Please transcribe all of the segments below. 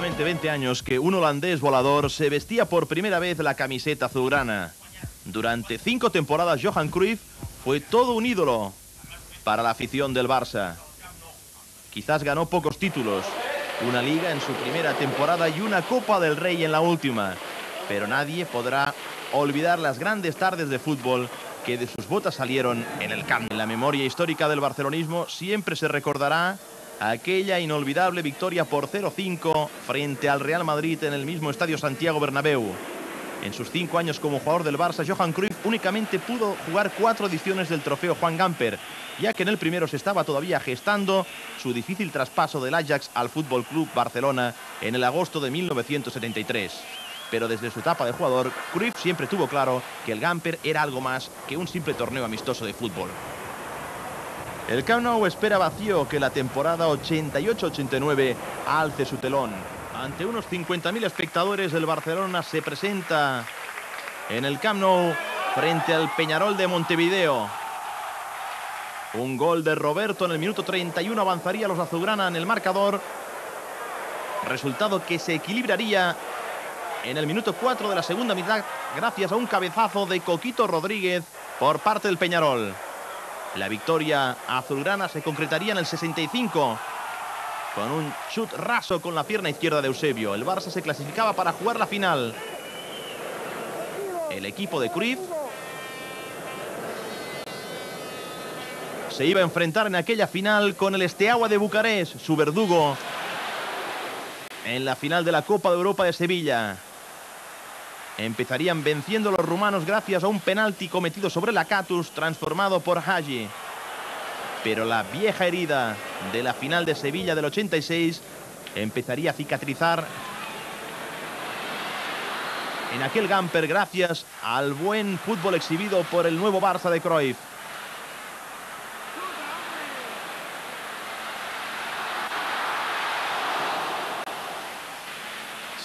exactamente 20 años que un holandés volador se vestía por primera vez la camiseta azulgrana. Durante 5 temporadas, Johan Cruyff fue todo un ídolo para la afición del Barça. Quizás ganó pocos títulos, una liga en su primera temporada y una Copa del Rey en la última, pero nadie podrá olvidar las grandes tardes de fútbol que de sus botas salieron en el campo. En la memoria histórica del barcelonismo siempre se recordará aquella inolvidable victoria por 0-5 frente al Real Madrid en el mismo estadio Santiago Bernabéu. En sus 5 años como jugador del Barça, Johan Cruyff únicamente pudo jugar 4 ediciones del trofeo Juan Gamper, ya que en el primero se estaba todavía gestando su difícil traspaso del Ajax al Fútbol Club Barcelona en el agosto de 1973. Pero desde su etapa de jugador, Cruyff siempre tuvo claro que el Gamper era algo más que un simple torneo amistoso de fútbol. El Camp Nou espera vacío que la temporada 88-89 alce su telón. Ante unos 50.000 espectadores, el Barcelona se presenta en el Camp Nou frente al Peñarol de Montevideo. Un gol de Roberto en el minuto 31 avanzaría a los azulgrana en el marcador. Resultado que se equilibraría en el minuto 4 de la segunda mitad gracias a un cabezazo de Coquito Rodríguez por parte del Peñarol. La victoria azulgrana se concretaría en el 65 con un chut raso con la pierna izquierda de Eusebio. El Barça se clasificaba para jugar la final. El equipo de Cruyff se iba a enfrentar en aquella final con el Steaua de Bucarest, su verdugo, en la final de la Copa de Europa de Sevilla. Empezarían venciendo a los rumanos gracias a un penalti cometido sobre Lakatos, transformado por Hagi. Pero la vieja herida de la final de Sevilla del 86 empezaría a cicatrizar en aquel Gamper gracias al buen fútbol exhibido por el nuevo Barça de Cruyff.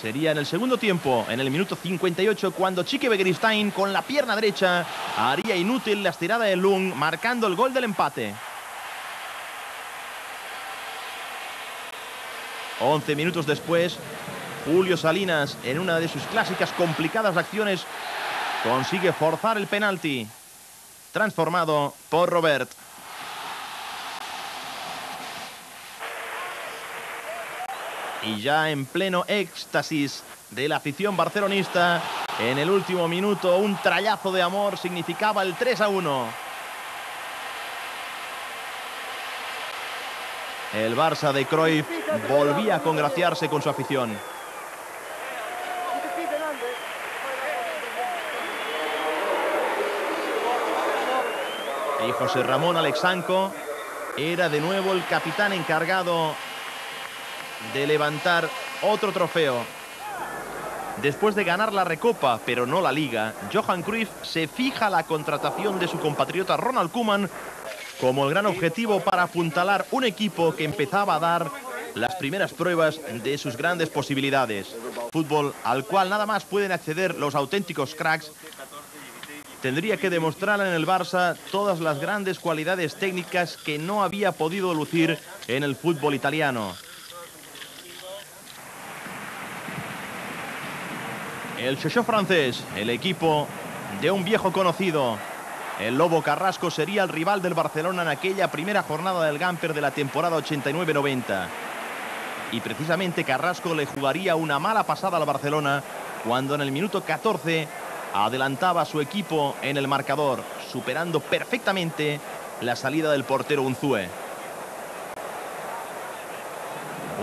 Sería en el segundo tiempo, en el minuto 58, cuando Quique Begiristain con la pierna derecha haría inútil la estirada de Lung, marcando el gol del empate. 11 minutos después, Julio Salinas, en una de sus clásicas complicadas acciones, consigue forzar el penalti, transformado por Robert. Y ya en pleno éxtasis de la afición barcelonista, en el último minuto, un trayazo de amor significaba el 3-1. El Barça de Cruyff volvía a congraciarse con su afición. Y José Ramón Alexanco era de nuevo el capitán encargado de levantar otro trofeo. Después de ganar la Recopa, pero no la Liga, Johan Cruyff se fija la contratación de su compatriota Ronald Koeman como el gran objetivo para apuntalar un equipo que empezaba a dar las primeras pruebas de sus grandes posibilidades. Fútbol al cual nada más pueden acceder los auténticos cracks. Tendría que demostrar en el Barça todas las grandes cualidades técnicas que no había podido lucir en el fútbol italiano. El Chocho francés, el equipo de un viejo conocido. El Lobo Carrasco sería el rival del Barcelona en aquella primera jornada del Gamper de la temporada 89-90. Y precisamente Carrasco le jugaría una mala pasada al Barcelona cuando en el minuto 14 adelantaba a su equipo en el marcador, superando perfectamente la salida del portero Unzue.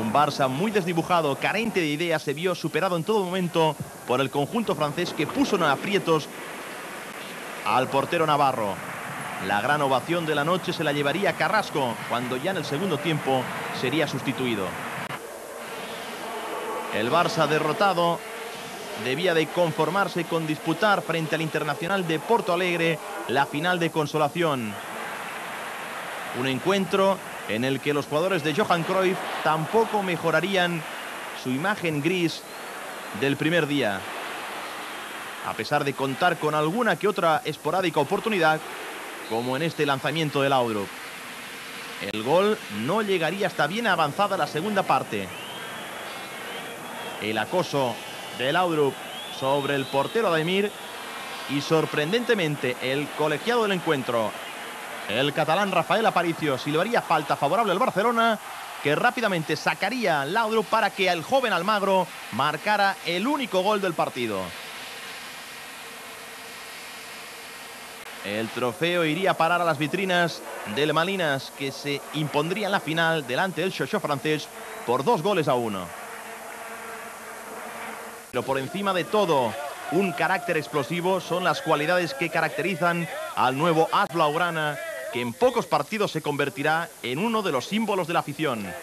Un Barça muy desdibujado, carente de ideas, se vio superado en todo momento por el conjunto francés que puso en aprietos al portero navarro. La gran ovación de la noche se la llevaría Carrasco cuando ya en el segundo tiempo sería sustituido. El Barça derrotado debía de conformarse con disputar frente al Internacional de Porto Alegre la final de consolación. Un encuentro en el que los jugadores de Johan Cruyff tampoco mejorarían su imagen gris del primer día. A pesar de contar con alguna que otra esporádica oportunidad, como en este lanzamiento de Laudrup. El gol no llegaría hasta bien avanzada la segunda parte. El acoso de Laudrup sobre el portero Ademir. Y sorprendentemente el colegiado del encuentro, el catalán Rafael Aparicio, silbaría falta favorable al Barcelona, que rápidamente sacaría Laudrup para que el joven Almagro marcara el único gol del partido. El trofeo iría a parar a las vitrinas del Malinas, que se impondría en la final delante del Chocho francés por 2-1. Pero por encima de todo, un carácter explosivo son las cualidades que caracterizan al nuevo As Blaugrana, que en pocos partidos se convertirá en uno de los símbolos de la afición.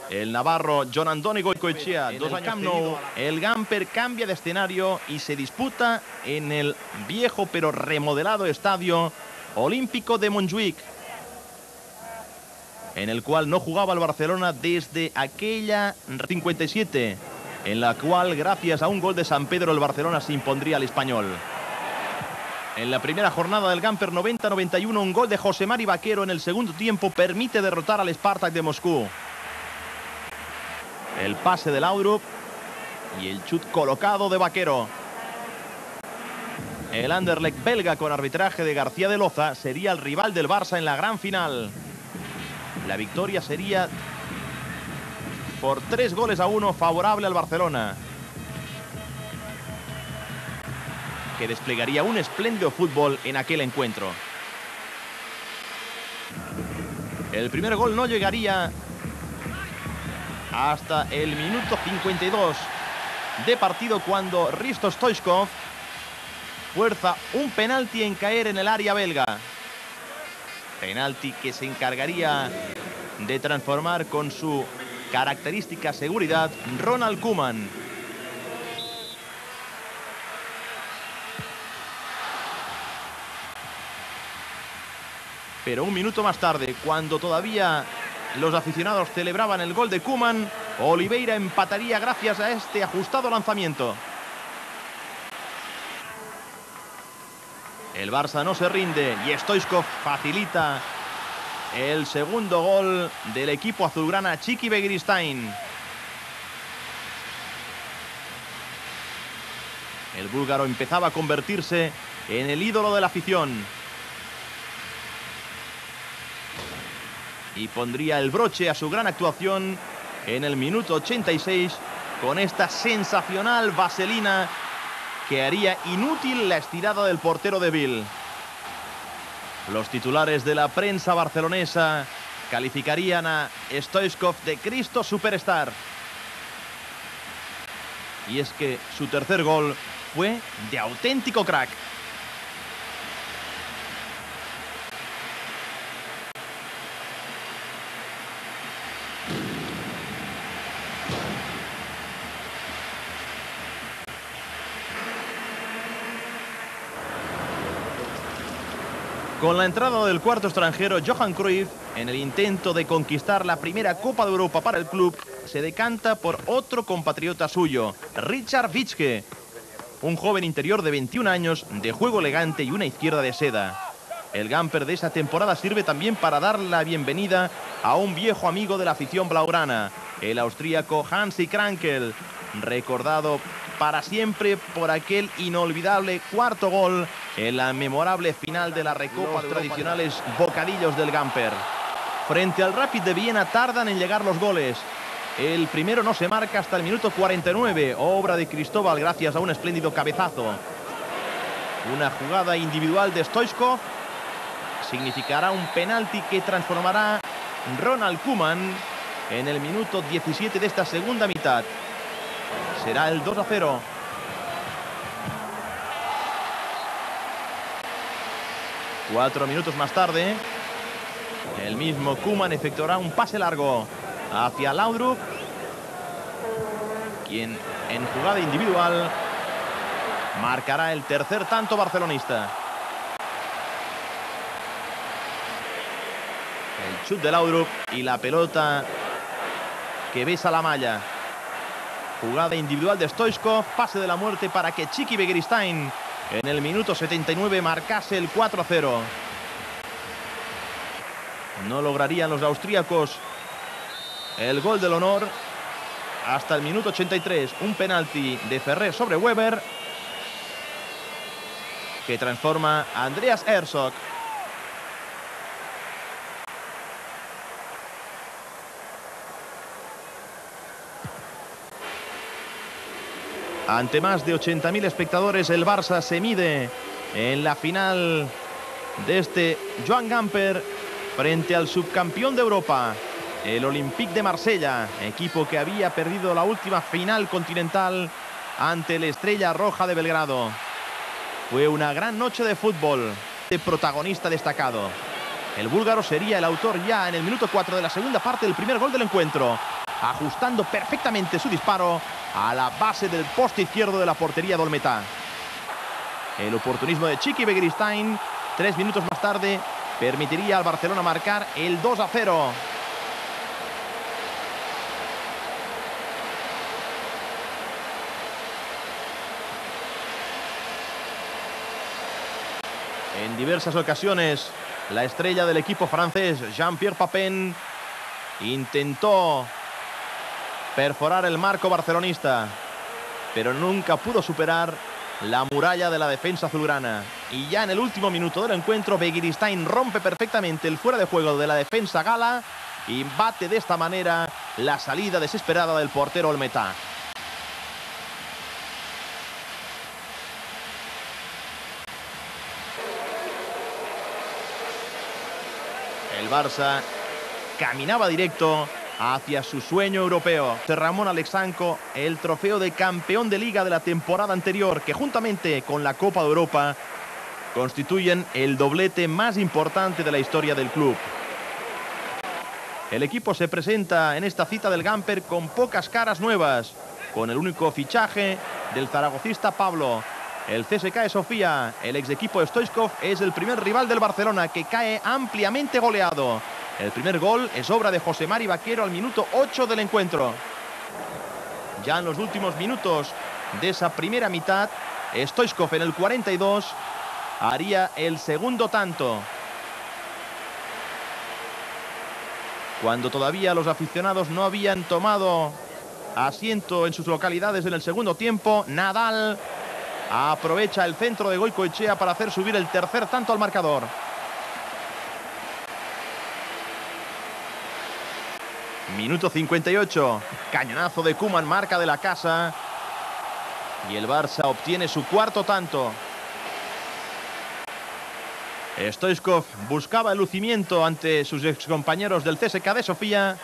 El navarro Jon Andoni Goicoechea, 2 años Camp Nou, el Gamper cambia de escenario y se disputa en el viejo pero remodelado estadio Olímpico de Montjuïc, en el cual no jugaba el Barcelona desde aquella 57, en la cual, gracias a un gol de San Pedro, el Barcelona se impondría al Español. En la primera jornada del Gamper 90-91, un gol de José Mari Vaquero en el segundo tiempo permite derrotar al Spartak de Moscú. El pase de Laudrup y el chut colocado de Vaquero. El Anderlecht belga, con arbitraje de García de Loza, sería el rival del Barça en la gran final. La victoria sería por 3-1 favorable al Barcelona, que desplegaría un espléndido fútbol en aquel encuentro. El primer gol no llegaría hasta el minuto 52 de partido, cuando Hristo Stoichkov fuerza un penalti en caer en el área belga. Penalti que se encargaría de transformar con su característica seguridad Ronald Koeman. Pero un minuto más tarde, cuando todavía los aficionados celebraban el gol de Koeman, Oliveira empataría gracias a este ajustado lanzamiento. El Barça no se rinde y Stoichkov facilita el segundo gol del equipo azulgrana, Txiki Begiristain. El búlgaro empezaba a convertirse en el ídolo de la afición y pondría el broche a su gran actuación en el minuto 86 con esta sensacional vaselina que haría inútil la estirada del portero de Bill. Los titulares de la prensa barcelonesa calificarían a Stoichkov de Cristo Superstar. Y es que su tercer gol fue de auténtico crack. Con la entrada del cuarto extranjero, Johan Cruyff, en el intento de conquistar la primera Copa de Europa para el club, se decanta por otro compatriota suyo, Richard Witschge, un joven interior de 21 años, de juego elegante y una izquierda de seda. El Gamper de esa temporada sirve también para dar la bienvenida a un viejo amigo de la afición blaugrana, el austríaco Hansi Krankel, recordado para siempre por aquel inolvidable cuarto gol en la memorable final de la Recopa de los tradicionales bocadillos del Gamper. Frente al Rapid de Viena tardan en llegar los goles. El primero no se marca hasta el minuto 49, obra de Cristóbal gracias a un espléndido cabezazo. Una jugada individual de Stoichkov significará un penalti que transformará Ronald Koeman en el minuto 17 de esta segunda mitad. Será el 2-0. Cuatro minutos más tarde, el mismo Koeman efectuará un pase largo hacia Laudrup, quien en jugada individual marcará el tercer tanto barcelonista. El chut de Laudrup y la pelota que besa la malla. Jugada individual de Stoichkov, pase de la muerte para que Txiki Begiristain en el minuto 79 marcase el 4-0. No lograrían los austríacos el gol del honor hasta el minuto 83. Un penalti de Ferrer sobre Weber que transforma a Andreas Herzog. Ante más de 80.000 espectadores, el Barça se mide en la final de este Joan Gamper frente al subcampeón de Europa, el Olympique de Marsella, equipo que había perdido la última final continental ante el Estrella Roja de Belgrado. Fue una gran noche de fútbol, de protagonista destacado. El búlgaro sería el autor ya en el minuto 4 de la segunda parte del primer gol del encuentro, ajustando perfectamente su disparo a la base del poste izquierdo de la portería de Olmetá. El oportunismo de Txiki Begiristain, 3 minutos más tarde, permitiría al Barcelona marcar el 2-0. En diversas ocasiones, la estrella del equipo francés, Jean-Pierre Papin, intentó perforar el marco barcelonista, pero nunca pudo superar la muralla de la defensa azulgrana. Y ya en el último minuto del encuentro, Begiristain rompe perfectamente el fuera de juego de la defensa gala y bate de esta manera la salida desesperada del portero Olmetá. El Barça caminaba directo hacia su sueño europeo. De Ramón Alexanco, el trofeo de campeón de liga de la temporada anterior, que juntamente con la Copa de Europa constituyen el doblete más importante de la historia del club. El equipo se presenta en esta cita del Gamper con pocas caras nuevas, con el único fichaje del zaragocista Pablo. El CSKA de Sofía, el ex equipo de Stoichkov, es el primer rival del Barcelona, que cae ampliamente goleado. El primer gol es obra de José Mari Vaquero al minuto 8 del encuentro. Ya en los últimos minutos de esa primera mitad, Stoichkov en el 42 haría el segundo tanto. Cuando todavía los aficionados no habían tomado asiento en sus localidades en el segundo tiempo, Nadal aprovecha el centro de Goicoechea para hacer subir el tercer tanto al marcador. Minuto 58, cañonazo de Koeman, marca de la casa, y el Barça obtiene su cuarto tanto. Stoichkov buscaba el lucimiento ante sus excompañeros del CSKA de Sofía,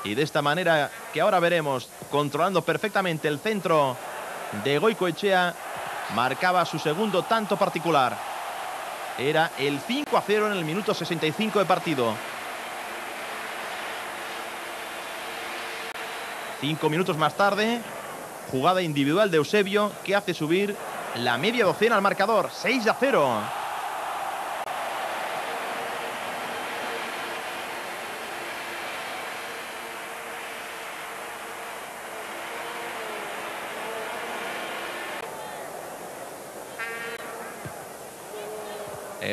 y de esta manera, que ahora veremos, controlando perfectamente el centro de Goicoechea, marcaba su segundo tanto particular. Era el 5-0 en el minuto 65 de partido. 5 minutos más tarde, jugada individual de Eusebio que hace subir la media docena al marcador, 6-0.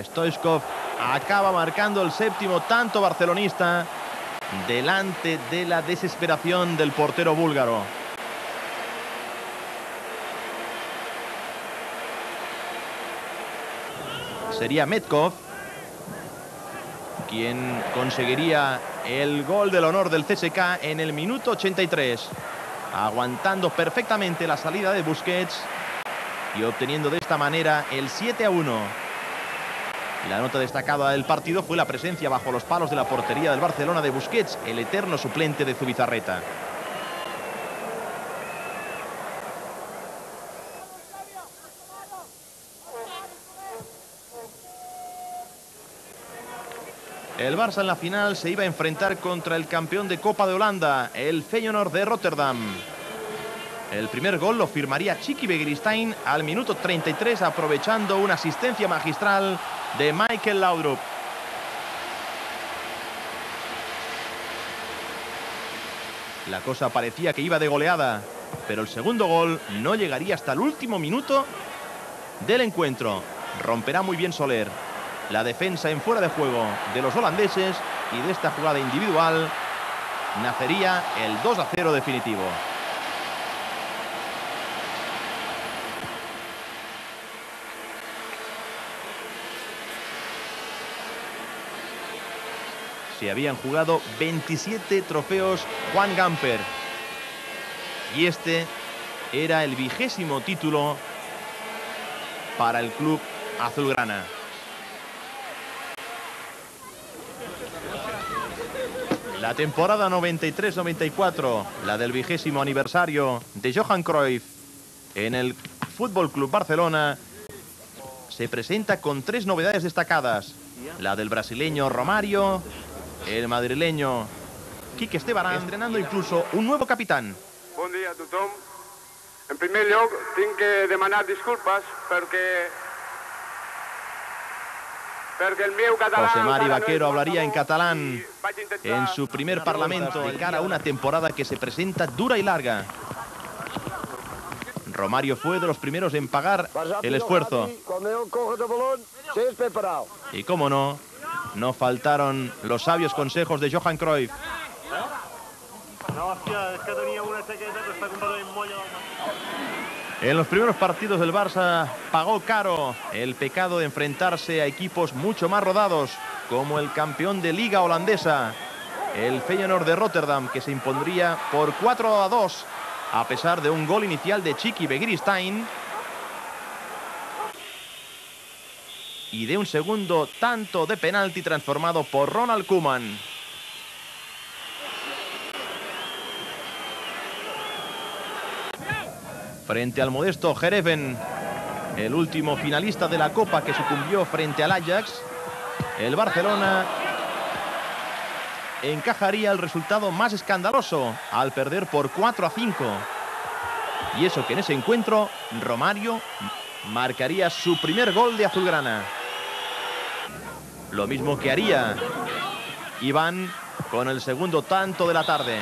Stoichkov acaba marcando el séptimo tanto barcelonista delante de la desesperación del portero búlgaro. Sería Metkov quien conseguiría el gol del honor del CSKA en el minuto 83, aguantando perfectamente la salida de Busquets y obteniendo de esta manera el 7-1. La nota destacada del partido fue la presencia bajo los palos de la portería del Barcelona de Busquets, el eterno suplente de Zubizarreta. El Barça en la final se iba a enfrentar contra el campeón de Copa de Holanda, el Feyenoord de Rotterdam. El primer gol lo firmaría Txiki Begiristain al minuto 33, aprovechando una asistencia magistral de Michael Laudrup. La cosa parecía que iba de goleada, pero el segundo gol no llegaría hasta el último minuto del encuentro. Romperá muy bien Soler. La defensa en fuera de juego de los holandeses, y de esta jugada individual nacería el 2-0 definitivo. Se habían jugado 27 trofeos Juan Gamper. Y este era el 20º título para el club azulgrana. La temporada 93-94, la del 20º aniversario de Johan Cruyff en el Fútbol Club Barcelona, se presenta con 3 novedades destacadas. La del brasileño Romario, el madrileño Quique Esteban, estrenando incluso un nuevo capitán. Bon dia a tothom. En primer lloc, tinc que demanar disculpes perquè el meu català... José Mari Vaquero hablaría en catalán en su primer parlamento de cara a una temporada que se presenta dura y larga. Romario fue de los primeros en pagar el esfuerzo. Y cómo no, no faltaron los sabios consejos de Johan Cruyff. En los primeros partidos del Barça pagó caro el pecado de enfrentarse a equipos mucho más rodados, como el campeón de Liga holandesa, el Feyenoord de Rotterdam, que se impondría por 4-2, a pesar de un gol inicial de Chiqui Begiristain y de un segundo tanto de penalti transformado por Ronald Koeman. Frente al modesto Heerenveen, el último finalista de la Copa que sucumbió frente al Ajax, el Barcelona encajaría el resultado más escandaloso al perder por 4-5. Y eso que en ese encuentro Romario marcaría su primer gol de azulgrana. Lo mismo que haría Iván con el segundo tanto de la tarde.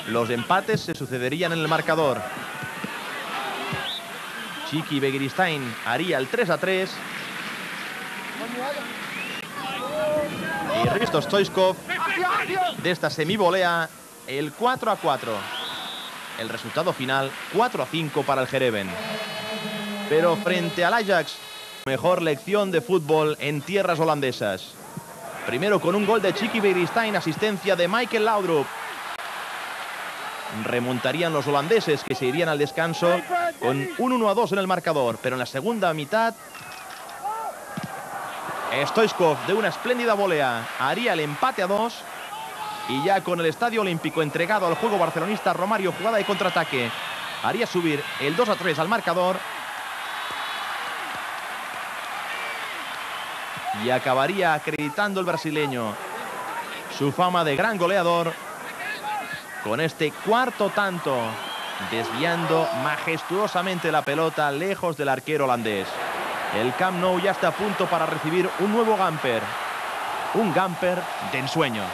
Los empates se sucederían en el marcador. Chiqui Begiristain haría el 3-3. Y Hristo Stoichkov de esta semivolea el 4-4. El resultado final 4-5 para el Heerenveen. Pero frente al Ajax, mejor lección de fútbol en tierras holandesas. Primero con un gol de Chiqui Begiristain, asistencia de Michael Laudrup. Remontarían los holandeses, que se irían al descanso con un 1-2 en el marcador. Pero en la segunda mitad, Stoichkov de una espléndida volea haría el empate a 2. Y ya con el Estadio Olímpico entregado al juego barcelonista, Romario, jugada de contraataque, haría subir el 2-3 al marcador. Y acabaría acreditando el brasileño su fama de gran goleador con este cuarto tanto, desviando majestuosamente la pelota lejos del arquero holandés. El Camp Nou ya está a punto para recibir un nuevo Gamper. Un Gamper de ensueño.